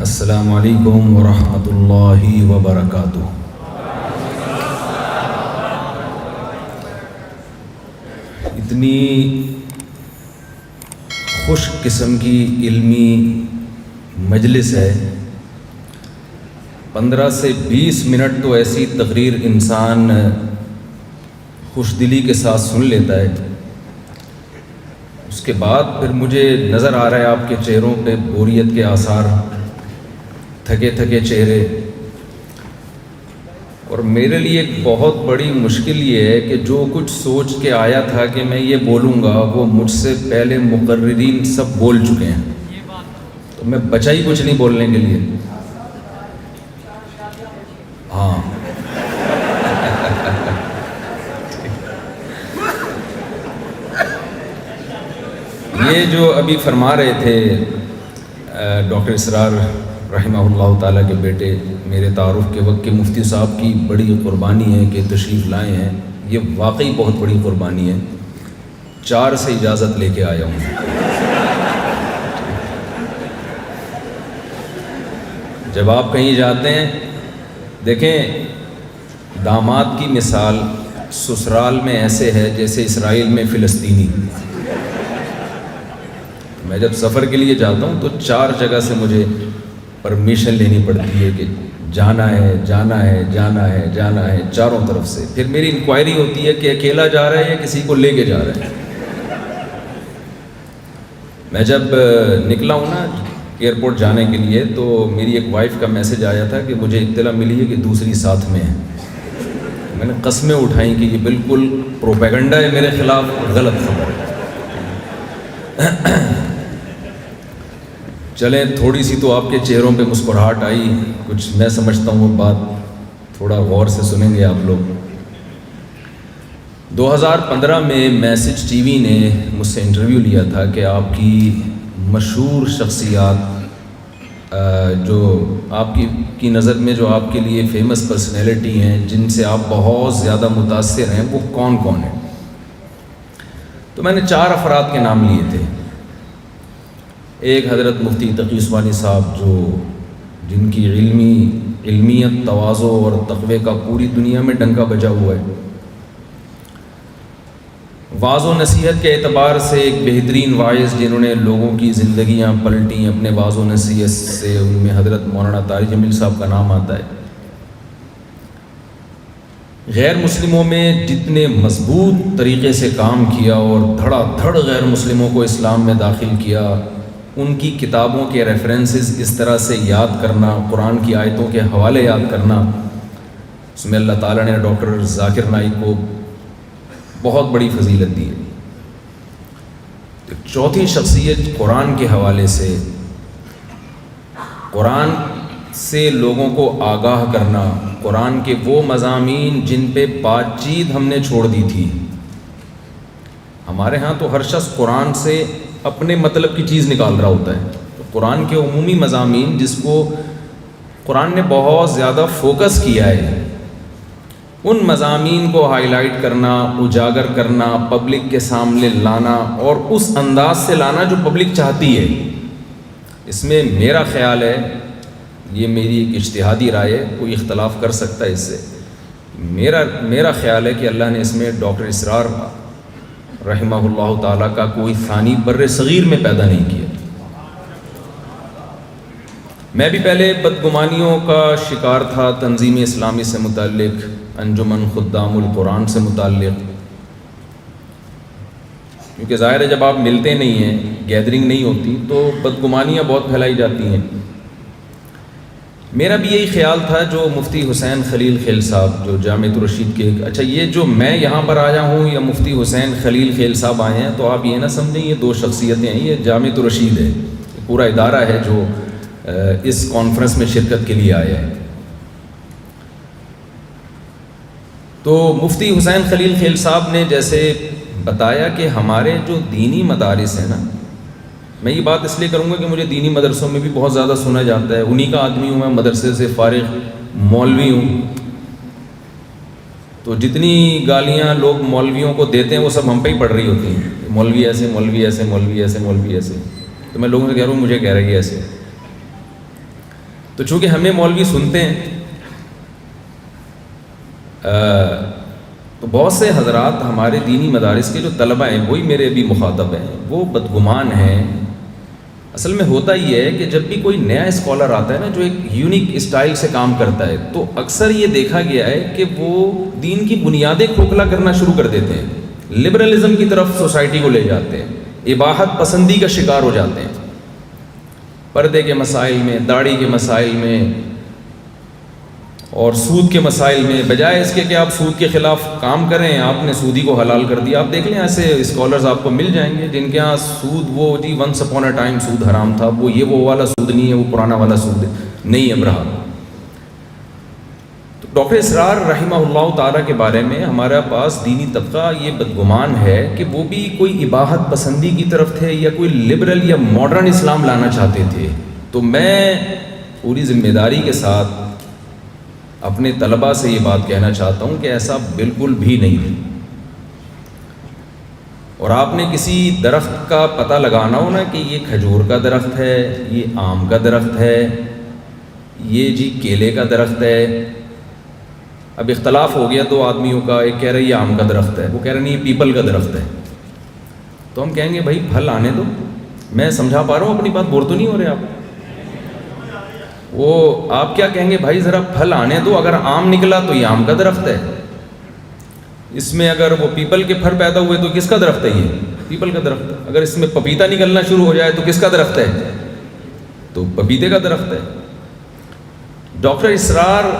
السلام علیکم ورحمۃ اللہ وبرکاتہ۔ اتنی خوش قسم کی علمی مجلس ہے، 15 سے 20 منٹ تو ایسی تقریر انسان خوش دلی کے ساتھ سن لیتا ہے، اس کے بعد پھر مجھے نظر آ رہا ہے آپ کے چہروں پہ بوریت کے آثار، تھکے تھکے چہرے، اور میرے لیے ایک بہت بڑی مشکل یہ ہے کہ جو کچھ سوچ کے آیا تھا کہ میں یہ بولوں گا وہ مجھ سے پہلے مقررین سب بول چکے ہیں، تو میں بچا ہی کچھ نہیں بولنے کے لیے۔ ہاں یہ جو ابھی فرما رہے تھے ڈاکٹر اسرار رحمہ اللہ تعالیٰ کے بیٹے، میرے تعارف کے وقت کے مفتی صاحب کی بڑی قربانی ہے کہ تشریف لائے ہیں، یہ واقعی بہت بڑی قربانی ہے۔ 4 سے اجازت لے کے آیا ہوں۔ جب آپ کہیں جاتے ہیں، دیکھیں داماد کی مثال سسرال میں ایسے ہے جیسے اسرائیل میں فلسطینی۔ میں جب سفر کے لیے جاتا ہوں تو 4 جگہ سے مجھے پرمیشن لینی پڑتی ہے کہ جانا ہے جانا ہے جانا ہے جانا ہے، چاروں طرف سے۔ پھر میری انکوائری ہوتی ہے کہ اکیلا جا رہا ہے یا کسی کو لے کے جا رہا ہے۔ میں جب نکلا ہوں نا ایئرپورٹ جانے کے لیے تو میری ایک وائف کا میسج آیا تھا کہ مجھے اطلاع ملی ہے کہ دوسری ساتھ میں ہے۔ میں نے قسمیں اٹھائیں کہ یہ بالکل پروپیگنڈا ہے میرے خلاف، غلط خبر ہے۔ چلیں تھوڑی سی تو آپ کے چہروں پہ مسکراہٹ آئی، کچھ میں سمجھتا ہوں وہ بات تھوڑا غور سے سنیں گے آپ لوگ۔ 2015 میں میسج ٹی وی نے مجھ سے انٹرویو لیا تھا کہ آپ کی مشہور شخصیات جو آپ کی نظر میں جو آپ کے لیے فیمس پرسنالٹی ہیں، جن سے آپ بہت زیادہ متاثر ہیں، وہ کون کون ہیں؟ تو میں نے 4 افراد کے نام لیے تھے۔ ایک حضرت مفتی تقی عثمانی صاحب، جن کی علمیت، تواضع اور تقوی کا پوری دنیا میں ڈنکا بجا ہوا ہے۔ واعظ و نصیحت کے اعتبار سے ایک بہترین واعظ، جنہوں نے لوگوں کی زندگیاں پلٹیں اپنے واعظ و نصیحت سے، ان میں حضرت مولانا طارق جمیل صاحب کا نام آتا ہے۔ غیر مسلموں میں جتنے مضبوط طریقے سے کام کیا اور دھڑا دھڑ غیر مسلموں کو اسلام میں داخل کیا، ان کی کتابوں کے ریفرنسز اس طرح سے یاد کرنا، قرآن کی آیتوں کے حوالے یاد کرنا، اس میں اللہ تعالیٰ نے ڈاکٹر ذاکر نائک کو بہت بڑی فضیلت دی ہے۔ چوتھی شخصیت قرآن کے حوالے سے، قرآن سے لوگوں کو آگاہ کرنا، قرآن کے وہ مضامین جن پہ بات چیت ہم نے چھوڑ دی تھی۔ ہمارے ہاں تو ہر شخص قرآن سے اپنے مطلب کی چیز نکال رہا ہوتا ہے، تو قرآن کے عمومی مضامین جس کو قرآن نے بہت زیادہ فوکس کیا ہے، ان مضامین کو ہائی لائٹ کرنا، اجاگر کرنا، پبلک کے سامنے لانا، اور اس انداز سے لانا جو پبلک چاہتی ہے۔ اس میں میرا خیال ہے، یہ میری ایک اجتہادی رائے ہے، کوئی اختلاف کر سکتا ہے اس سے، میرا خیال ہے کہ اللہ نے اس میں ڈاکٹر اسرار رحمہ اللہ تعالیٰ کا کوئی ثانی بر صغیر میں پیدا نہیں کیا۔ میں بھی پہلے بدگمانیوں کا شکار تھا، تنظیم اسلامی سے متعلق، انجمن خدام القرآن سے متعلق، کیونکہ ظاہر ہے جب آپ ملتے نہیں ہیں، گیدرنگ نہیں ہوتی، تو بدگمانیاں بہت پھیلائی جاتی ہیں۔ میرا بھی یہی خیال تھا جو مفتی حسین خلیل خیل صاحب، جو جامعۃ الرشید کے، اچھا یہ جو میں یہاں پر آیا ہوں یا مفتی حسین خلیل خیل صاحب آئے ہیں، تو آپ یہ نہ سمجھیں یہ 2 شخصیتیں ہیں، یہ جامعۃ الرشید ہے، پورا ادارہ ہے جو اس کانفرنس میں شرکت کے لیے آیا ہے۔ تو مفتی حسین خلیل خیل صاحب نے جیسے بتایا کہ ہمارے جو دینی مدارس ہیں نا، میں یہ بات اس لیے کروں گا کہ مجھے دینی مدرسوں میں بھی بہت زیادہ سنا جاتا ہے، انہی کا آدمی ہوں میں، مدرسے سے فارغ مولوی ہوں، تو جتنی گالیاں لوگ مولویوں کو دیتے ہیں وہ سب ہم پہ ہی پڑ رہی ہوتی ہیں، مولوی ایسے، مولوی ایسے، مولوی ایسے، مولوی ایسے، تو میں لوگوں سے کہہ رہا ہوں مجھے کہہ رہی ہے ایسے۔ تو چونکہ ہمیں مولوی سنتے ہیں تو بہت سے حضرات ہمارے دینی مدارس کے جو طلبہ ہیں وہی میرے بھی مخاطب ہیں، وہ بدگمان ہیں۔ اصل میں ہوتا یہ ہے کہ جب بھی کوئی نیا اسکالر آتا ہے نا جو ایک یونیک اسٹائل سے کام کرتا ہے، تو اکثر یہ دیکھا گیا ہے کہ وہ دین کی بنیادیں کھوکھلا کرنا شروع کر دیتے ہیں، لبرلزم کی طرف سوسائٹی کو لے جاتے ہیں، اباحت پسندی کا شکار ہو جاتے ہیں، پردے کے مسائل میں، داڑھی کے مسائل میں اور سود کے مسائل میں، بجائے اس کے کہ آپ سود کے خلاف کام کریں، آپ نے سودی کو حلال کر دیا۔ آپ دیکھ لیں ایسے اسکالرز آپ کو مل جائیں گے جن کے ہاں سود وہ جی ونس اپون اے ٹائم سود حرام تھا، وہ یہ وہ والا سود نہیں ہے، وہ پرانا والا سود نہیں اب رہا۔ تو ڈاکٹر اسرار رحمہ اللہ تعالیٰ کے بارے میں ہمارا پاس دینی طبقہ یہ بدگمان ہے کہ وہ بھی کوئی اباحت پسندی کی طرف تھے یا کوئی لبرل یا ماڈرن اسلام لانا چاہتے تھے۔ تو میں پوری ذمہ داری کے ساتھ اپنے طلباء سے یہ بات کہنا چاہتا ہوں کہ ایسا بالکل بھی نہیں۔ اور آپ نے کسی درخت کا پتہ لگانا ہو نا کہ یہ کھجور کا درخت ہے، یہ آم کا درخت ہے، یہ جی کیلے کا درخت ہے۔ اب اختلاف ہو گیا دو آدمیوں کا، ایک کہہ رہا ہے یہ آم کا درخت ہے، وہ کہہ رہے نہیں یہ پیپل کا درخت ہے۔ تو ہم کہیں گے بھائی پھل آنے دو، میں سمجھا پا رہا ہوں اپنی بات، بور تو نہیں ہو رہے آپ؟ وہ آپ کیا کہیں گے بھائی ذرا پھل آنے دو، اگر آم نکلا تو یہ آم کا درخت ہے، اس میں اگر وہ پیپل کے پھل پیدا ہوئے تو کس کا درخت ہے؟ یہ پیپل کا درخت ہے۔ اگر اس میں پپیتا نکلنا شروع ہو جائے تو کس کا درخت ہے؟ تو پپیتے کا درخت ہے۔ ڈاکٹر اسرار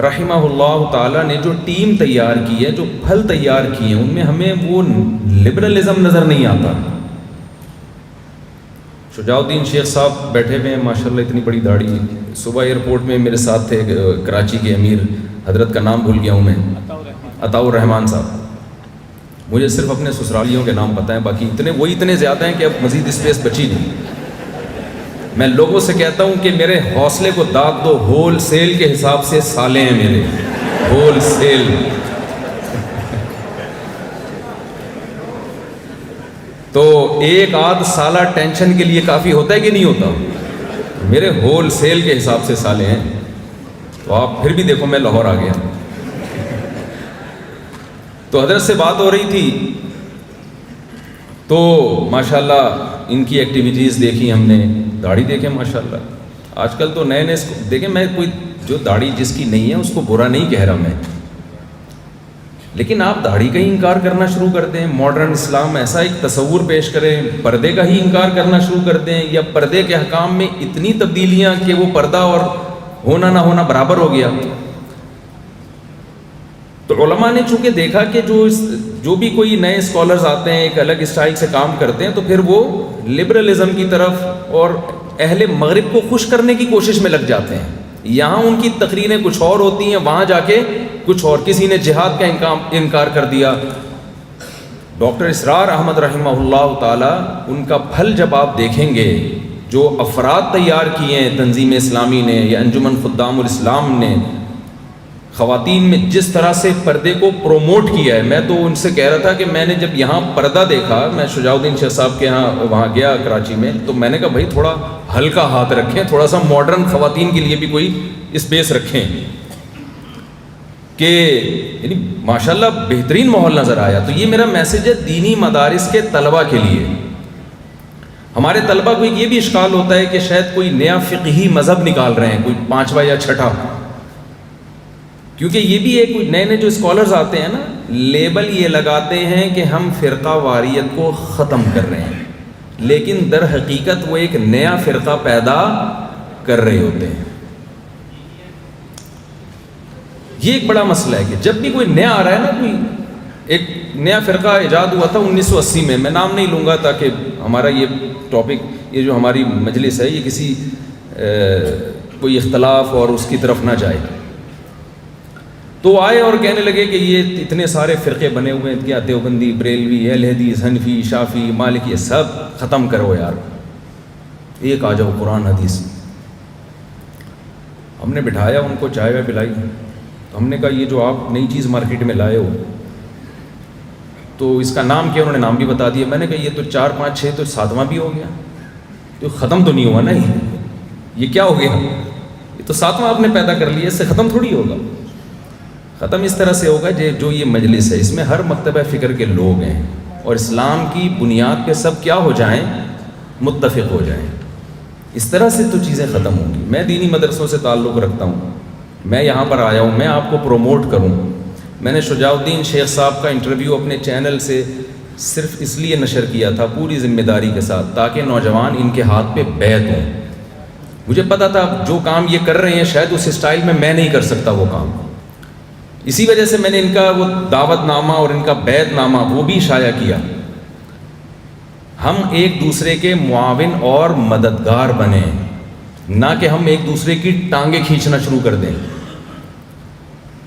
رحمہ اللہ تعالیٰ نے جو ٹیم تیار کی ہے، جو پھل تیار کیے ہیں، ان میں ہمیں وہ لبرلزم نظر نہیں آتا۔ شجاع الدین شیخ صاحب بیٹھے ہوئے ہیں ماشاءاللہ، اتنی بڑی داڑھی، صبح ایئرپورٹ میں میرے ساتھ تھے کراچی کے امیر، حضرت کا نام بھول گیا ہوں میں، عطاء الرحمان صاحب۔ مجھے صرف اپنے سسرالیوں کے نام پتہ ہیں، باقی اتنے زیادہ ہیں کہ اب مزید اسپیس بچی نہیں۔ میں لوگوں سے کہتا ہوں کہ میرے حوصلے کو داد دو، ہول سیل کے حساب سے سالے ہیں میرے، ہول سیل۔ تو ایک آدھ سالہ ٹینشن کے لیے کافی ہوتا ہے کہ نہیں ہوتا؟ میرے ہول سیل کے حساب سے سالے ہیں۔ تو آپ پھر بھی دیکھو میں لاہور آ گیا۔ تو حضرت سے بات ہو رہی تھی تو ماشاءاللہ ان کی ایکٹیویٹیز دیکھی ہم نے، داڑھی دیکھیں ماشاءاللہ۔ آج کل تو نئے دیکھیں، میں کوئی جو داڑھی جس کی نہیں ہے اس کو برا نہیں کہہ رہا میں، لیکن آپ داڑھی کا ہی انکار کرنا شروع کر دیں، ماڈرن اسلام ایسا ایک تصور پیش کریں، پردے کا ہی انکار کرنا شروع کر دیں، یا پردے کے احکام میں اتنی تبدیلیاں کہ وہ پردہ اور ہونا نہ ہونا برابر ہو گیا۔ تو علماء نے چونکہ دیکھا کہ جو بھی کوئی نئے اسکالرز آتے ہیں ایک الگ اسٹائل سے کام کرتے ہیں، تو پھر وہ لبرلزم کی طرف اور اہل مغرب کو خوش کرنے کی کوشش میں لگ جاتے ہیں۔ یہاں ان کی تقریریں کچھ اور ہوتی ہیں، وہاں جا کے کچھ اور، کسی نے جہاد کا انکار کر دیا۔ ڈاکٹر اسرار احمد رحمہ اللہ تعالی، ان کا پھل جب آپ دیکھیں گے، جو افراد تیار کیے ہیں تنظیم اسلامی نے یا انجمن خدام الاسلام نے، خواتین میں جس طرح سے پردے کو پروموٹ کیا ہے، میں تو ان سے کہہ رہا تھا کہ میں نے جب یہاں پردہ دیکھا، میں شجاع الدین شیخ صاحب کے یہاں وہاں گیا کراچی میں، تو میں نے کہا بھائی تھوڑا ہلکا ہاتھ رکھیں، تھوڑا سا ماڈرن خواتین کے لیے بھی کوئی اسپیس رکھیں، کہ یعنی ماشاءاللہ بہترین ماحول نظر آیا۔ تو یہ میرا میسیج ہے دینی مدارس کے طلباء کے لیے۔ ہمارے طلباء کو یہ بھی اشکال ہوتا ہے کہ شاید کوئی نیا فقہی مذہب نکال رہے ہیں، کوئی پانچواں یا چھٹا، کیونکہ یہ بھی ایک نئے جو اسکالرز آتے ہیں نا، لیبل یہ لگاتے ہیں کہ ہم فرقہ واریت کو ختم کر رہے ہیں، لیکن در حقیقت وہ ایک نیا فرقہ پیدا کر رہے ہوتے ہیں۔ یہ ایک بڑا مسئلہ ہے کہ جب بھی کوئی نیا آ رہا ہے نا، کوئی ایک نیا فرقہ ایجاد ہوا تھا 1980 میں نام نہیں لوں گا تاکہ ہمارا یہ ٹاپک، یہ جو ہماری مجلس ہے، یہ کسی کوئی اختلاف اور اس کی طرف نہ جائے۔ تو آئے اور کہنے لگے کہ یہ اتنے سارے فرقے بنے ہوئے ہیں، کیا دیوبندی، بریلوی، اہل حدیث، حنفی، شافعی، مالکی، یہ سب ختم کرو یار، ایک آ جاؤ قرآن حدیث۔ ہم نے بٹھایا ان کو، چائے وائے پلائی، تو ہم نے کہا یہ جو آپ نئی چیز مارکیٹ میں لائے ہو، تو اس کا نام کیا؟ انہوں نے نام بھی بتا دیا۔ میں نے کہا یہ تو 4 5 6 تو 7واں بھی ہو گیا، تو ختم تو نہیں ہوا نا، یہ کیا ہو گیا؟ یہ تو 7واں آپ نے پیدا کر لیا، اس سے ختم تھوڑی ہوگا. ختم اس طرح سے ہوگا جو یہ مجلس ہے اس میں ہر مکتبہ فکر کے لوگ ہیں اور اسلام کی بنیاد پہ سب کیا ہو جائیں، متفق ہو جائیں. اس طرح سے تو چیزیں ختم ہوں گی. میں دینی مدرسوں سے تعلق رکھتا ہوں، میں یہاں پر آیا ہوں، میں آپ کو پروموٹ کروں. میں نے شجاع الدین شیخ صاحب کا انٹرویو اپنے چینل سے صرف اس لیے نشر کیا تھا پوری ذمہ داری کے ساتھ تاکہ نوجوان ان کے ہاتھ پہ بیعت ہوں. مجھے پتا تھا جو کام یہ کر رہے ہیں شاید اس اسٹائل میں نہیں کر سکتا وہ کام. اسی وجہ سے میں نے ان کا وہ دعوت نامہ اور ان کا بیعت نامہ وہ بھی شائع کیا. ہم ایک دوسرے کے معاون اور مددگار بنیں، نہ کہ ہم ایک دوسرے کی ٹانگیں کھینچنا شروع کر دیں.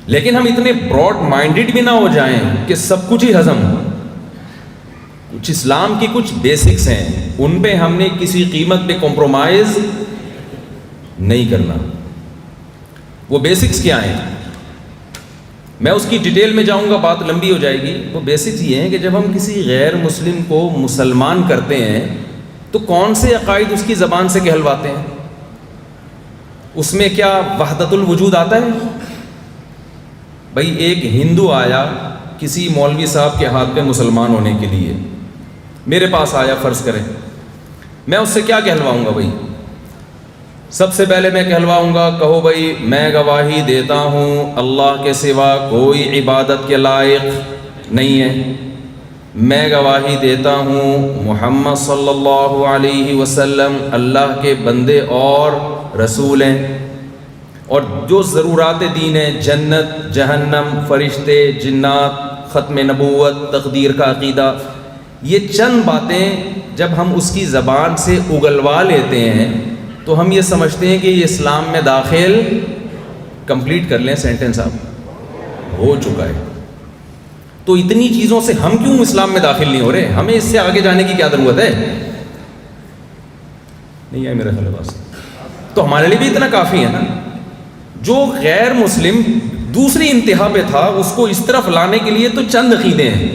لیکن ہم اتنے براڈ مائنڈڈ بھی نہ ہو جائیں کہ سب کچھ ہی ہضم ہو. کچھ اسلام کی کچھ بیسکس ہیں، ان پہ ہم نے کسی قیمت پہ کمپرومائز نہیں کرنا. وہ بیسکس کیا ہیں؟ میں اس کی ڈیٹیل میں جاؤں گا، بات لمبی ہو جائے گی. وہ بیسکس یہ ہیں کہ جب ہم کسی غیر مسلم کو مسلمان کرتے ہیں تو کون سے عقائد اس کی زبان سے کہلواتے ہیں؟ اس میں کیا وحدت الوجود آتا ہے؟ بھائی ایک ہندو آیا کسی مولوی صاحب کے ہاتھ پہ مسلمان ہونے کے لیے، میرے پاس آیا فرض کریں، میں اس سے کیا کہلواؤں گا؟ بھائی سب سے پہلے میں کہلواؤں گا، کہو بھائی میں گواہی دیتا ہوں اللہ کے سوا کوئی عبادت کے لائق نہیں ہے. میں گواہی دیتا ہوں محمد صلی اللہ علیہ وسلم اللہ کے بندے اور رسول ہیں، اور جو ضرورات دین ہیں، جنت، جہنم، فرشتے، جنات، ختم نبوت، تقدیر کا عقیدہ، یہ چند باتیں جب ہم اس کی زبان سے اگلوا لیتے ہیں تو ہم یہ سمجھتے ہیں کہ یہ اسلام میں داخل کمپلیٹ کر لیں، سینٹنس آپ ہو چکا ہے. تو اتنی چیزوں سے ہم کیوں اسلام میں داخل نہیں ہو رہے؟ ہمیں اس سے آگے جانے کی کیا ضرورت ہے؟ نہیں ہے میرا خیال بات. تو ہمارے لیے بھی اتنا کافی ہے نا. جو غیر مسلم دوسری انتہا پہ تھا اس کو اس طرف لانے کے لیے تو چند عقیدے ہیں،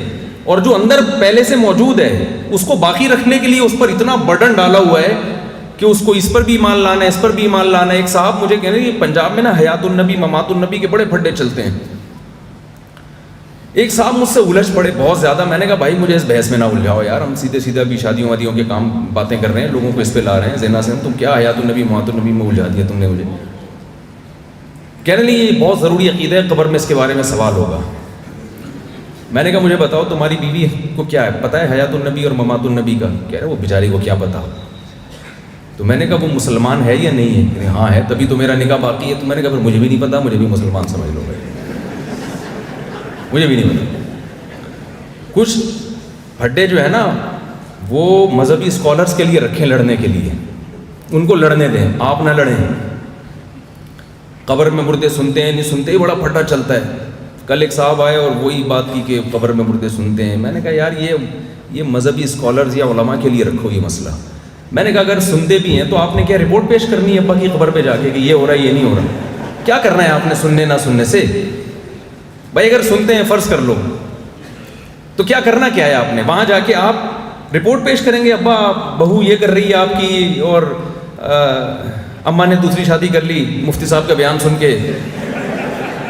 اور جو اندر پہلے سے موجود ہے اس کو باقی رکھنے کے لیے اس پر اتنا برڈن ڈالا ہوا ہے کہ اس کو اس پر بھی ایمان لانا ہے، اس پر بھی ایمان لانا ہے. ایک صاحب مجھے کہہ رہے ہیں پنجاب میں نا حیات النبی ممات النبی کے بڑے پھڈے چلتے ہیں. ایک صاحب مجھ سے الجھ پڑے بہت زیادہ. میں نے کہا بھائی مجھے اس بحث میں نہ الجھاؤ یار، ہم سیدھے سیدھے ابھی شادیوں وادیوں کے کام باتیں کر رہے ہیں، لوگوں کو اس پہ لا رہے ہیں زنا سے. تم کیا حیات النبی ممات النبی میں الجھا دیا تم نے مجھے. کہنے لگے یہ بہت ضروری عقیدہ ہے، قبر میں اس کے بارے میں سوال ہوگا. میں نے کہا مجھے بتاؤ تمہاری بیوی کو کیا ہے پتہ ہے حیات النبی اور ممات النبی کا؟ کہہ رہے وہ بیچاری کو کیا پتا. تو میں نے کہا وہ مسلمان ہے یا نہیں ہے؟ کہ ہاں ہے، تبھی تو میرا نکاح باقی ہے. تو میں نے کہا پھر مجھے بھی نہیں پتا، مجھے بھی مسلمان سمجھ لو بھائی، مجھے بھی نہیں پتا. کچھ پھڈے جو ہے نا وہ مذہبی اسکالرس کے لیے رکھیں لڑنے کے لیے، ان کو لڑنے دیں، آپ نہ لڑیں. قبر میں مردے سنتے ہیں نہیں سنتے ہی بڑا پھڈا چلتا ہے. کل ایک صاحب آئے اور وہی بات کی کہ قبر میں مردے سنتے ہیں. میں نے کہا یار یہ مذہبی اسکالرز یا علماء کے لیے رکھو یہ مسئلہ. میں نے کہا اگر سنتے بھی ہیں تو آپ نے کیا رپورٹ پیش کرنی ہے ابا کی قبر پہ جا کے کہ یہ ہو رہا ہے یہ نہیں ہو رہا؟ کیا کرنا ہے آپ نے سننے نہ سننے سے؟ بھائی اگر سنتے ہیں فرض کر لو تو کیا کرنا کیا ہے آپ نے؟ وہاں جا کے آپ رپورٹ پیش کریں گے ابا بہو یہ کر رہی ہے آپ کی، اور اماں نے دوسری شادی کر لی مفتی صاحب کا بیان سن کے.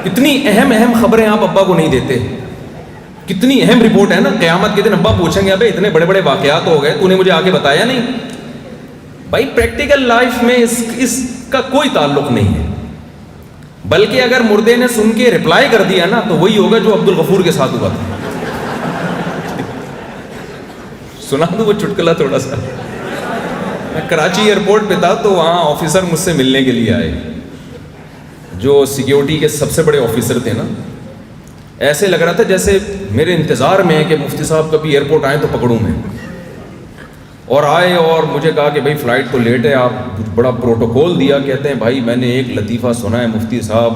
اتنی اہم خبریں آپ ابا کو نہیں دیتے. کتنی اہم رپورٹ ہے نا. قیامت کے دن ابا پوچھیں گے ابے اتنے بڑے بڑے واقعات ہو گئے تو نے مجھے آگے بتایا نہیں. بھائی پریکٹیکل لائف میں اس کا کوئی تعلق نہیں ہے. بلکہ اگر مردے نے سن کے رپلائی کر دیا نا تو وہی ہوگا جو عبد الغفور کے ساتھ ہوا تھا. سنا دوں وہ چٹکلا تھوڑا سا. میں کراچی ایئرپورٹ پہ تھا تو وہاں آفیسر مجھ سے ملنے کے لیے آئے، جو سیکیورٹی کے سب سے بڑے آفیسر تھے نا. ایسے لگ رہا تھا جیسے میرے انتظار میں ہے کہ مفتی صاحب کبھی ایئرپورٹ آئیں تو پکڑوں میں. اور آئے اور مجھے کہا کہ بھائی فلائٹ تو لیٹ ہے، آپ بڑا پروٹوکول دیا. کہتے ہیں بھائی میں نے ایک لطیفہ سنا ہے مفتی صاحب،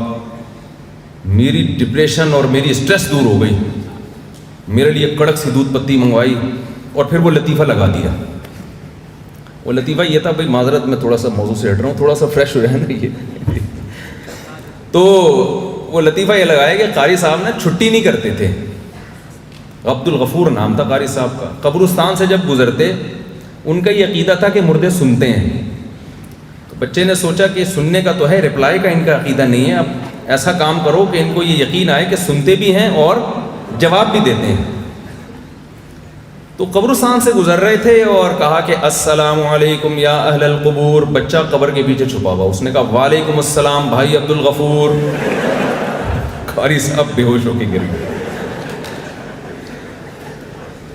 میری ڈپریشن اور میری اسٹریس دور ہو گئی. میرے لیے کڑک سی دودھ پتی منگوائی اور پھر وہ لطیفہ لگا دیا. وہ لطیفہ یہ تھا بھائی معذرت میں تھوڑا سا موضوع سے ہٹ رہا ہوں، تھوڑا سا فریش ہو جائے نا یہ. تو وہ لطیفہ یہ لگایا کہ قاری صاحب نا چھٹی نہیں کرتے تھے. عبد الغفور نام تھا قاری صاحب کا. قبرستان سے جب گزرتے ان کا یہ عقیدہ تھا کہ مردے سنتے ہیں. تو بچے نے سوچا کہ سننے کا تو ہے، رپلائی کا ان کا عقیدہ نہیں ہے، اب ایسا کام کرو کہ ان کو یہ یقین آئے کہ سنتے بھی ہیں اور جواب بھی دیتے ہیں۔ تو قبرستان سے گزر رہے تھے اور کہا کہ السلام علیکم یا اہل القبور، بچہ قبر کے پیچھے چھپا ہوا، اس نے کہا وعلیکم السلام بھائی عبد الغفور، قاری صاحب بے ہوش ہو کے گر گئے۔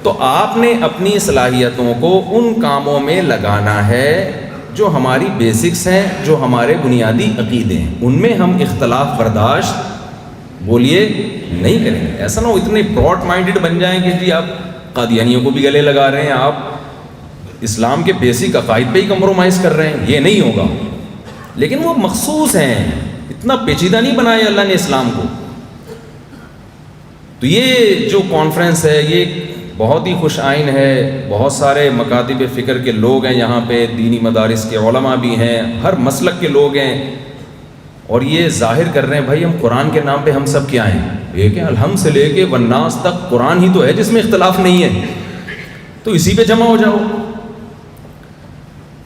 تو آپ نے اپنی صلاحیتوں کو ان کاموں میں لگانا ہے جو ہماری بیسکس ہیں، جو ہمارے بنیادی عقیدے ہیں، ان میں ہم اختلاف برداشت بولیے نہیں کریں گے۔ ایسا نہ ہو اتنے براڈ مائنڈڈ بن جائیں کہ جی آپ قادیانیوں کو بھی گلے لگا رہے ہیں، آپ اسلام کے بیسک عقائد پہ ہی کمپرومائز کر رہے ہیں، یہ نہیں ہوگا۔ لیکن وہ مخصوص ہیں، اتنا پیچیدہ نہیں بنایا اللہ نے اسلام کو۔ تو یہ جو کانفرنس ہے یہ بہت ہی خوش آئین ہے، بہت سارے مکاتب فکر کے لوگ ہیں یہاں پہ، دینی مدارس کے علماء بھی ہیں، ہر مسلک کے لوگ ہیں، اور یہ ظاہر کر رہے ہیں بھائی ہم قرآن کے نام پہ ہم سب کیا ہیں، ایک ہے، الحمد سے لے کے والناس تک قرآن ہی تو ہے جس میں اختلاف نہیں ہے، تو اسی پہ جمع ہو جاؤ۔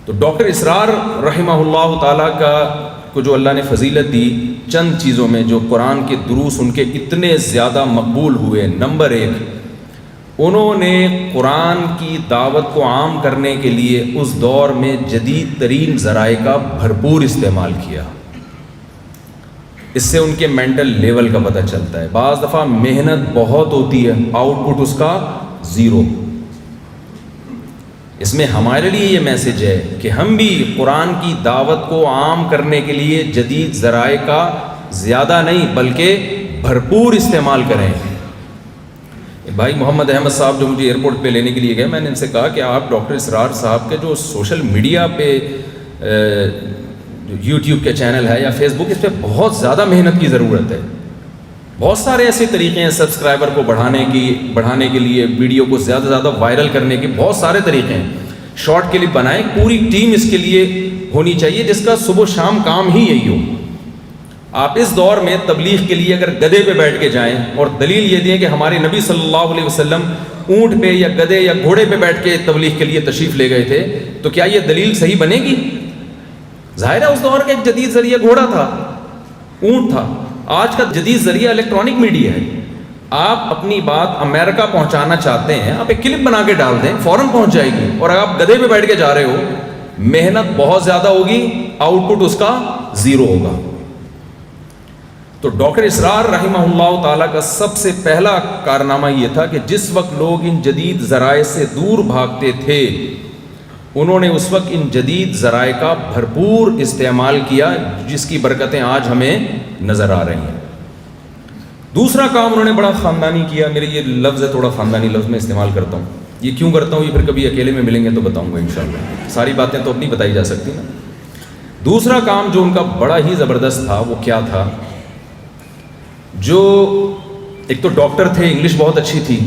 تو ڈاکٹر اسرار رحمہ اللہ تعالیٰ کو جو اللہ نے فضیلت دی چند چیزوں میں، جو قرآن کے دروس ان کے اتنے زیادہ مقبول ہوئے، نمبر 1، انہوں نے قرآن کی دعوت کو عام کرنے کے لیے اس دور میں جدید ترین ذرائع کا بھرپور استعمال کیا۔ اس سے ان کے مینٹل لیول کا پتہ چلتا ہے۔ بعض دفعہ محنت بہت ہوتی ہے، آؤٹ پٹ اس کا 0۔ اس میں ہمارے لیے یہ میسج ہے کہ ہم بھی قرآن کی دعوت کو عام کرنے کے لیے جدید ذرائع کا زیادہ نہیں بلکہ بھرپور استعمال کریں۔ بھائی محمد احمد صاحب جو مجھے ایئرپورٹ پہ لینے کے لیے گئے، میں نے ان سے کہا کہ آپ ڈاکٹر اسرار صاحب کے جو سوشل میڈیا پہ یوٹیوب کے چینل ہے یا فیس بک، اس پہ بہت زیادہ محنت کی ضرورت ہے۔ بہت سارے ایسے طریقے ہیں سبسکرائبر کو بڑھانے کے لیے، ویڈیو کو زیادہ سے زیادہ وائرل کرنے کے بہت سارے طریقے ہیں۔ شارٹ کلپ بنائیں، پوری ٹیم اس کے لیے ہونی چاہیے جس کا صبح و شام کام ہی یہی ہو۔ آپ اس دور میں تبلیغ کے لیے اگر گدھے پہ بیٹھ کے جائیں اور دلیل یہ دیں کہ ہمارے نبی صلی اللہ علیہ وسلم اونٹ پہ یا گدھے یا گھوڑے پہ بیٹھ کے تبلیغ کے لیے تشریف لے گئے تھے، تو کیا یہ دلیل صحیح بنے گی؟ ظاہر ہے اس دور کا ایک جدید ذریعہ گھوڑا تھا، اونٹ تھا۔ آج کا جدید ذریعہ الیکٹرانک میڈیا ہے۔ آپ اپنی بات امریکہ پہنچانا چاہتے ہیں، آپ ایک کلپ بنا کے ڈال دیں، فوراً پہنچ جائے گی۔ اور اگر آپ گدھے پہ بیٹھ کے جا رہے ہو، محنت بہت زیادہ ہوگی، آؤٹ پٹ اس کا 0 ہوگا۔ تو ڈاکٹر اسرار رحمہ اللہ تعالیٰ کا سب سے پہلا کارنامہ یہ تھا کہ جس وقت لوگ ان جدید ذرائع سے دور بھاگتے تھے، انہوں نے اس وقت ان جدید ذرائع کا بھرپور استعمال کیا، جس کی برکتیں آج ہمیں نظر آ رہی ہیں۔ دوسرا کام انہوں نے بڑا خاندانی کیا، میرے یہ لفظ ہے تھوڑا خاندانی لفظ میں استعمال کرتا ہوں، یہ کیوں کرتا ہوں یہ پھر کبھی اکیلے میں ملیں گے تو بتاؤں گا انشاءاللہ، ساری باتیں تو اپنی بتائی جا سکتی نا۔ دوسرا کام جو ان کا بڑا ہی زبردست تھا وہ کیا تھا، جو ایک تو ڈاکٹر تھے، انگلش بہت اچھی تھی،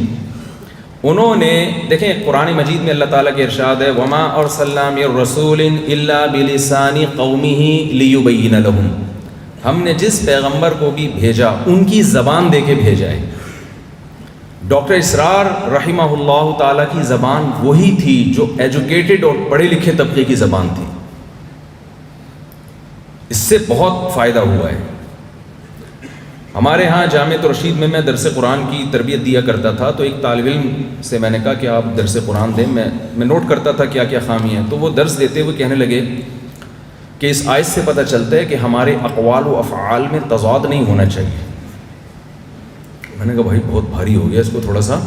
انہوں نے دیکھیں قرآن مجید میں اللہ تعالیٰ کے ارشاد ہے وَمَا أَرْسَلْنَا مِن رَسُولٍ إِلَّا بِلِسَانِ قَوْمِهِ لِيُبَيِّنَ لَهُمْ، ہم نے جس پیغمبر کو بھی بھیجا ان کی زبان دے کے بھیجا ہے۔ ڈاکٹر اسرار رحمہ اللہ تعالیٰ کی زبان وہی تھی جو ایجوکیٹڈ اور پڑھے لکھے طبقے کی زبان تھی۔ اس سے بہت فائدہ ہوا ہے۔ ہمارے ہاں جامعۃ رشید میں درس قرآن کی تربیت دیا کرتا تھا، تو ایک طالب علم سے میں نے کہا کہ آپ درس قرآن دیں، میں نوٹ کرتا تھا کیا کیا خامی ہیں، تو وہ درس دیتے ہوئے کہنے لگے کہ اس آیت سے پتہ چلتا ہے کہ ہمارے اقوال و افعال میں تضاد نہیں ہونا چاہیے۔ میں نے کہا بھائی بہت بھاری ہو گیا، اس کو تھوڑا سا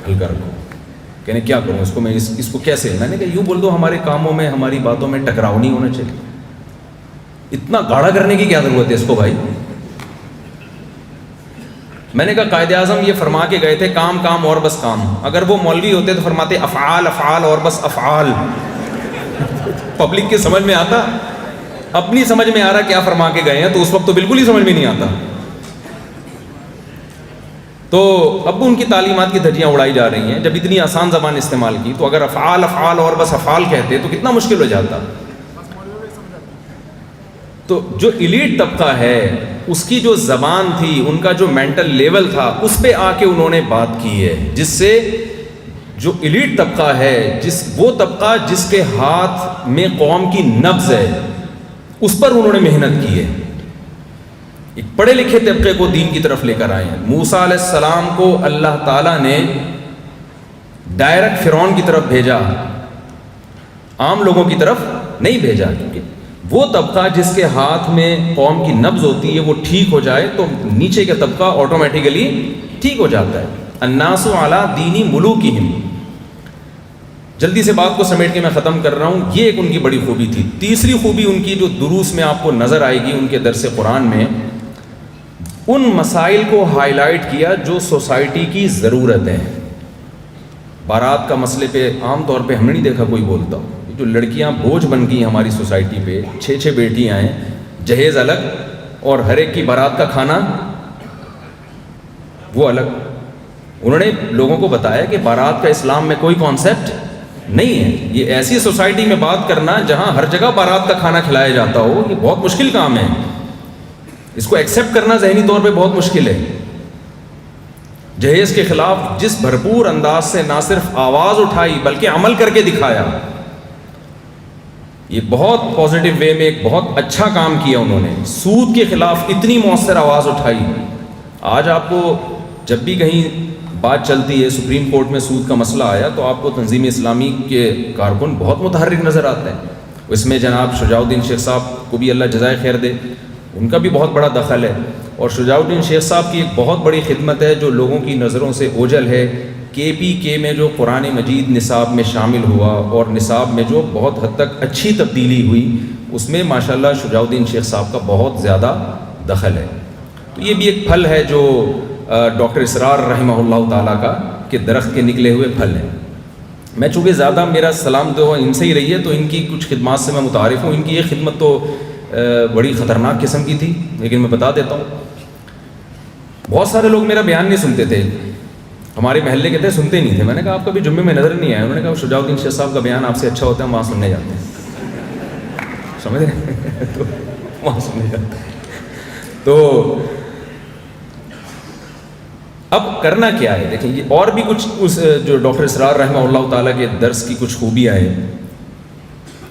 ہلکا رکھو۔ کہنے کیا کروں اس کو، میں اس کو کیسے؟ میں نے کہا یوں بول دو ہمارے کاموں میں ہماری باتوں میں ٹکراؤ نہیں ہونا چاہیے۔ اتنا گاڑھا کرنے کی کیا ضرورت ہے اس کو بھائی؟ میں نے کہا قائد اعظم یہ فرما کے گئے تھے کام کام اور بس کام، اگر وہ مولوی ہوتے تو فرماتے افعال افعال اور بس افعال۔ پبلک کے سمجھ میں آتا؟ اپنی سمجھ میں آ رہا کیا فرما کے گئے ہیں، تو اس وقت تو بالکل ہی سمجھ میں نہیں آتا۔ تو اب ان کی تعلیمات کی دھجیاں اڑائی جا رہی ہیں۔ جب اتنی آسان زبان استعمال کی تو اگر افعال افعال اور بس افعال کہتے تو کتنا مشکل ہو جاتا۔ تو جو ایلیٹ طبقہ ہے اس کی جو زبان تھی، ان کا جو مینٹل لیول تھا، اس پہ آ کے انہوں نے بات کی ہے، جس سے جو ایلیٹ طبقہ ہے، وہ طبقہ جس کے ہاتھ میں قوم کی نبض ہے، اس پر انہوں نے محنت کی ہے. ایک پڑھے لکھے طبقے کو دین کی طرف لے کر آئے ہیں. موسیٰ علیہ السلام کو اللہ تعالیٰ نے ڈائریکٹ فرعون کی طرف بھیجا، عام لوگوں کی طرف نہیں بھیجا، کیونکہ وہ طبقہ جس کے ہاتھ میں قوم کی نبض ہوتی ہے وہ ٹھیک ہو جائے تو نیچے کا طبقہ آٹومیٹیکلی ٹھیک ہو جاتا ہے. الناس علی دین ملوکہم. جلدی سے بات کو سمیٹ کے میں ختم کر رہا ہوں. یہ ایک ان کی بڑی خوبی تھی. تیسری خوبی ان کی جو دروس میں آپ کو نظر آئے گی ان کے درس قرآن میں، ان مسائل کو ہائی لائٹ کیا جو سوسائٹی کی ضرورت ہے. بارات کا مسئلے پہ عام طور پہ ہم نے نہیں دیکھا کوئی بولتا. جو لڑکیاں بوجھ بن گئی ہماری سوسائٹی پہ، 6 بیٹیاں ہیں، جہیز الگ اور ہر ایک کی بارات کا کھانا وہ الگ. انہوں نے لوگوں کو بتایا کہ بارات کا اسلام میں کوئی کانسیپٹ نہیں ہے. یہ ایسی سوسائٹی میں بات کرنا جہاں ہر جگہ بارات کا کھانا کھلایا جاتا ہو، یہ بہت مشکل کام ہے. اس کو ایکسیپٹ کرنا ذہنی طور پہ بہت مشکل ہے. جہیز کے خلاف جس بھرپور انداز سے نہ صرف آواز اٹھائی بلکہ عمل کر کے دکھایا، یہ بہت پازیٹیو وے میں ایک بہت اچھا کام کیا انہوں نے. سود کے خلاف اتنی مؤثر آواز اٹھائی. آج آپ کو جب بھی کہیں بات چلتی ہے، سپریم کورٹ میں سود کا مسئلہ آیا تو آپ کو تنظیم اسلامی کے کارکن بہت متحرک نظر آتے ہیں. اس میں جناب شجاع الدین شیخ صاحب کو بھی اللہ جزائے خیر دے، ان کا بھی بہت بڑا دخل ہے. اور شجاع الدین شیخ صاحب کی ایک بہت بڑی خدمت ہے جو لوگوں کی نظروں سے اوجھل ہے. KPK میں جو قرآن مجید نصاب میں شامل ہوا اور نصاب میں جو بہت حد تک اچھی تبدیلی ہوئی، اس میں ماشاءاللہ شجاع الدین شیخ صاحب کا بہت زیادہ دخل ہے. تو یہ بھی ایک پھل ہے جو ڈاکٹر اسرار رحمہ اللہ تعالیٰ کا کہ درخت کے نکلے ہوئے پھل ہیں. میں چونکہ زیادہ میرا سلام تو ان سے ہی رہی ہے تو ان کی کچھ خدمات سے میں متعارف ہوں. ان کی یہ خدمت تو بڑی خطرناک قسم کی تھی، لیکن میں بتا دیتا ہوں. بہت سارے لوگ میرا بیان نہیں سنتے تھے، ہمارے محلے کے تھے، سنتے نہیں تھے. میں نے کہا آپ کبھی جمعے میں نظر نہیں آئے؟ انہوں نے کہا شجاع الدین شیخ صاحب کا بیان آپ سے اچھا ہوتا ہے، ہم وہاں سننے جاتے ہیں. سمجھ رہے ہیں؟ تو وہاں سننے جاتے ہیں. تو اب کرنا کیا ہے دیکھیں، یہ اور بھی کچھ اس جو ڈاکٹر اسرار رحمہ اللہ تعالیٰ کے درس کی کچھ خوبیاں ہیں.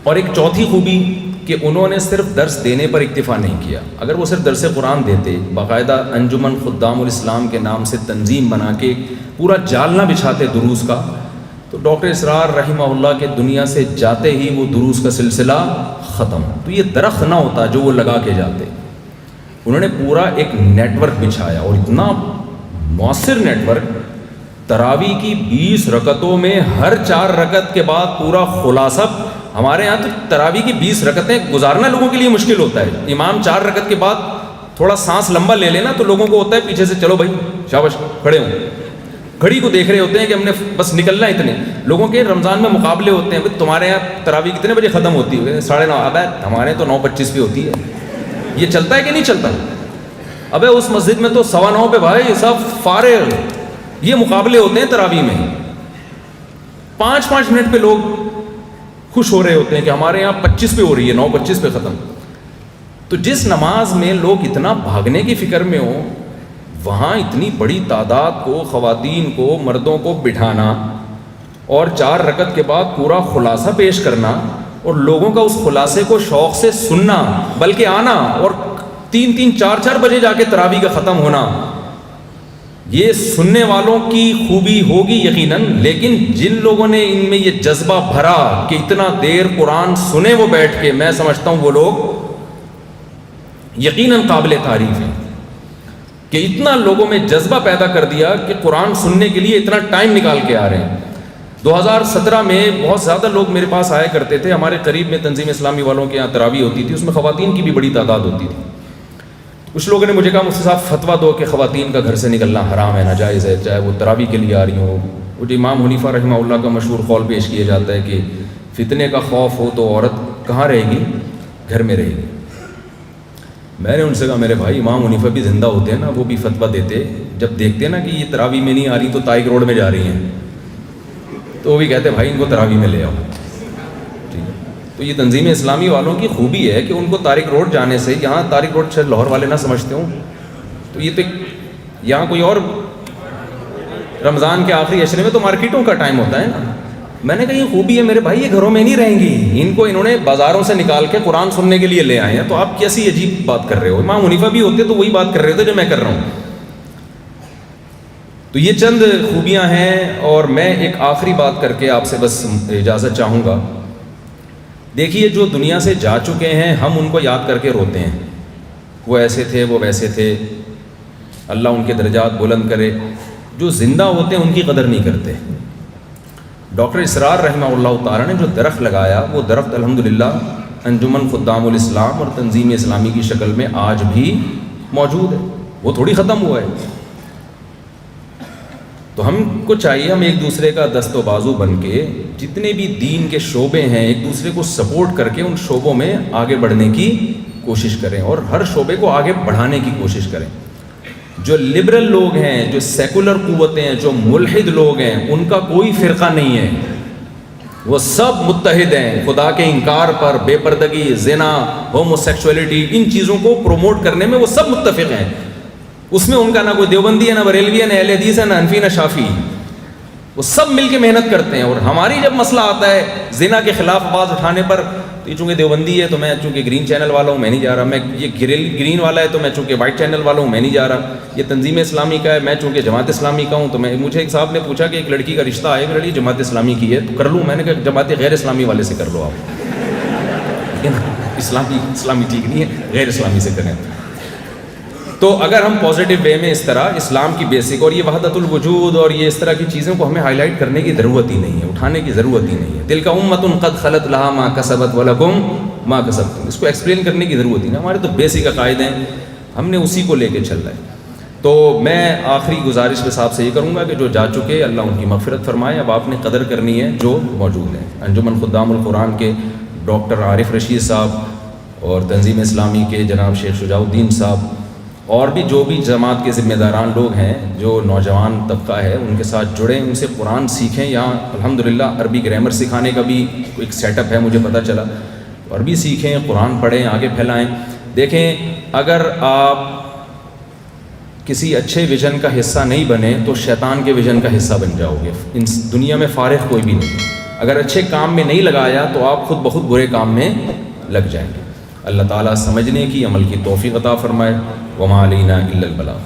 اور ایک چوتھی خوبی کہ انہوں نے صرف درس دینے پر اکتفا نہیں کیا. اگر وہ صرف درس قرآن دیتے، باقاعدہ انجمن خدام الاسلام کے نام سے تنظیم بنا کے پورا جال نہ بچھاتے دروس کا، تو ڈاکٹر اسرار رحمہ اللہ کے دنیا سے جاتے ہی وہ دروس کا سلسلہ ختم. تو یہ درخت نہ ہوتا جو وہ لگا کے جاتے. انہوں نے پورا ایک نیٹ ورک بچھایا، اور اتنا مؤثر نیٹ ورک. تراویح کی 20 رکعتوں میں ہر 4 رکعت کے بعد پورا خلاصہ. ہمارے ہاں تو تراویح کی 20 رکعتیں گزارنا لوگوں کے لیے مشکل ہوتا ہے. امام 4 رکعت کے بعد تھوڑا سانس لمبا لے لینا تو لوگوں کو ہوتا ہے پیچھے سے چلو بھائی شاباش کھڑے ہوں. گھڑی کو دیکھ رہے ہوتے ہیں کہ ہم نے بس نکلنا. اتنے لوگوں کے رمضان میں مقابلے ہوتے ہیں، تمہارے یہاں تراویح کتنے بجے ختم ہوتی ہے؟ 9:30. اب ہمارے تو 9:25 پہ ہوتی ہے. یہ چلتا ہے کہ نہیں چلتا؟ ابے اس مسجد میں تو 9:15 پہ بھائی سب فارغ. یہ مقابلے ہوتے ہیں تراویح میں. 5-5 منٹ پہ لوگ خوش ہو رہے ہوتے ہیں کہ ہمارے یہاں 25 پہ ہو رہی ہے، 9:25 پہ ختم. تو جس نماز میں لوگ اتنا بھاگنے کی فکر میں ہوں، وہاں اتنی بڑی تعداد کو، خواتین کو، مردوں کو بٹھانا اور 4 رکعت کے بعد پورا خلاصہ پیش کرنا اور لوگوں کا اس خلاصے کو شوق سے سننا، بلکہ آنا اور 3-3 4-4 بجے جا کے تراویح کا ختم ہونا، یہ سننے والوں کی خوبی ہوگی یقیناً. لیکن جن لوگوں نے ان میں یہ جذبہ بھرا کہ اتنا دیر قرآن سنے وہ بیٹھ کے، میں سمجھتا ہوں وہ لوگ یقیناً قابل تعریف ہیں کہ اتنا لوگوں میں جذبہ پیدا کر دیا کہ قرآن سننے کے لیے اتنا ٹائم نکال کے آ رہے ہیں. 2017 میں بہت زیادہ لوگ میرے پاس آیا کرتے تھے. ہمارے قریب میں تنظیم اسلامی والوں کے یہاں تراویح ہوتی تھی، اس میں خواتین کی بھی بڑی تعداد ہوتی تھی. کچھ لوگوں نے مجھے کہا مفتی صاحب فتویٰ دو کہ خواتین کا گھر سے نکلنا حرام ہے، ناجائز ہے، چاہے وہ تراویح کے لیے آ رہی ہوں. وہ جو امام حنیفہ رحمہ اللہ کا مشہور قول پیش کیا جاتا ہے کہ فتنے کا خوف ہو تو عورت کہاں رہے گی؟ گھر میں رہے گی. میں نے ان سے کہا میرے بھائی امام حنیفہ بھی زندہ ہوتے ہیں نا، وہ بھی فتویٰ دیتے جب دیکھتے نا کہ یہ تراویح میں نہیں آ رہی تو طائق روڈ میں جا رہی ہیں، تو وہ بھی کہتے بھائی ان کو تراویح میں لے آؤ. تو یہ تنظیم اسلامی والوں کی خوبی ہے کہ ان کو طارق روڈ جانے سے، یہاں طارق روڈ شاید لاہور والے نہ سمجھتے ہوں، تو یہ تو یہاں کوئی اور رمضان کے آخری عشرے میں تو مارکیٹوں کا ٹائم ہوتا ہے نا. میں نے کہا یہ خوبی ہے میرے بھائی، یہ گھروں میں نہیں رہیں گی، ان کو انہوں نے بازاروں سے نکال کے قرآن سننے کے لیے لے آئے ہیں. تو آپ کیسی عجیب بات کر رہے ہو. امام حنیفہ بھی ہوتے تو وہی بات کر رہے ہوتے جو میں کر رہا ہوں. تو یہ چند خوبیاں ہیں. اور میں ایک آخری بات کر کے آپ سے بس اجازت چاہوں گا. دیکھیے جو دنیا سے جا چکے ہیں ہم ان کو یاد کر کے روتے ہیں، وہ ایسے تھے، وہ ویسے تھے، اللہ ان کے درجات بلند کرے. جو زندہ ہوتے ہیں ان کی قدر نہیں کرتے. ڈاکٹر اسرار رحمہ اللہ تعالیٰ نے جو درخت لگایا وہ درخت الحمدللہ انجمن خدام الاسلام اور تنظیم اسلامی کی شکل میں آج بھی موجود ہے، وہ تھوڑی ختم ہوا ہے. تو ہم کو چاہیے ہم ایک دوسرے کا دست و بازو بن کے جتنے بھی دین کے شعبے ہیں ایک دوسرے کو سپورٹ کر کے ان شعبوں میں آگے بڑھنے کی کوشش کریں اور ہر شعبے کو آگے بڑھانے کی کوشش کریں. جو لبرل لوگ ہیں، جو سیکولر قوتیں ہیں، جو ملحد لوگ ہیں، ان کا کوئی فرقہ نہیں ہے، وہ سب متحد ہیں خدا کے انکار پر، بے پردگی، زنا، ہومو سیکسولیٹی، ان چیزوں کو پروموٹ کرنے میں وہ سب متفق ہیں. اس میں ان کا نہ کوئی دیوبندی ہے، نہ بریلوی ہے، نہ اہل حدیث ہے، نہ حنفی، نہ شافعی. وہ سب مل کے محنت کرتے ہیں. اور ہماری جب مسئلہ آتا ہے زنا کے خلاف آواز اٹھانے پر، تو یہ چونکہ دیوبندی ہے تو میں چونکہ گرین چینل والا ہوں میں نہیں جا رہا، میں یہ گرین والا ہے تو میں چونکہ وائٹ چینل والا ہوں میں نہیں جا رہا، یہ تنظیم اسلامی کا ہے میں چونکہ جماعت اسلامی کا ہوں تو میں. مجھے ایک صاحب نے پوچھا کہ ایک لڑکی کا رشتہ ہے، لڑکی جماعت اسلامی کی ہے تو کر لوں؟ میں نے کہا جماعت غیر اسلامی والے سے کر لو آپ. اسلامی ٹھیک نہیں ہے، غیر اسلامی سے کریں. تو اگر ہم پازیٹیو وے میں اس طرح اسلام کی بیسک اور یہ وحدت الوجود اور یہ اس طرح کی چیزوں کو ہمیں ہائی لائٹ کرنے کی ضرورت ہی نہیں ہے، اٹھانے کی ضرورت ہی نہیں ہے. تلک امۃ قد خلت لہا ما کسبت ولکم ما کسبتم، اس کو ایکسپلین کرنے کی ضرورت ہی نہیں. ہمارے تو بیسک عقائد ہیں، ہم نے اسی کو لے کے چل رہے ہیں. تو میں آخری گزارش بس آپ سے یہ کروں گا کہ جو جا چکے اللہ ان کی مغفرت فرمائے. اب آپ نے قدر کرنی ہے جو موجود ہیں. انجمن خدام القرآن کے ڈاکٹر عارف رشید صاحب اور تنظیم اسلامی کے جناب شیخ شجاع الدین صاحب اور بھی جو بھی جماعت کے ذمہ داران لوگ ہیں، جو نوجوان طبقہ ہے، ان کے ساتھ جڑیں، ان سے قرآن سیکھیں. یہاں الحمدللہ عربی گرامر سکھانے کا بھی ایک سیٹ اپ ہے، مجھے پتہ چلا. عربی سیکھیں، قرآن پڑھیں، آگے پھیلائیں. دیکھیں اگر آپ کسی اچھے ویژن کا حصہ نہیں بنے تو شیطان کے ویژن کا حصہ بن جاؤ گے. ان دنیا میں فارغ کوئی بھی نہیں. اگر اچھے کام میں نہیں لگایا تو آپ خود بخود برے کام میں لگ جائیں گے. اللہ تعالیٰ سمجھنے کی، عمل کی توفیق عطا فرمائے. وما علینا الا البلاغ.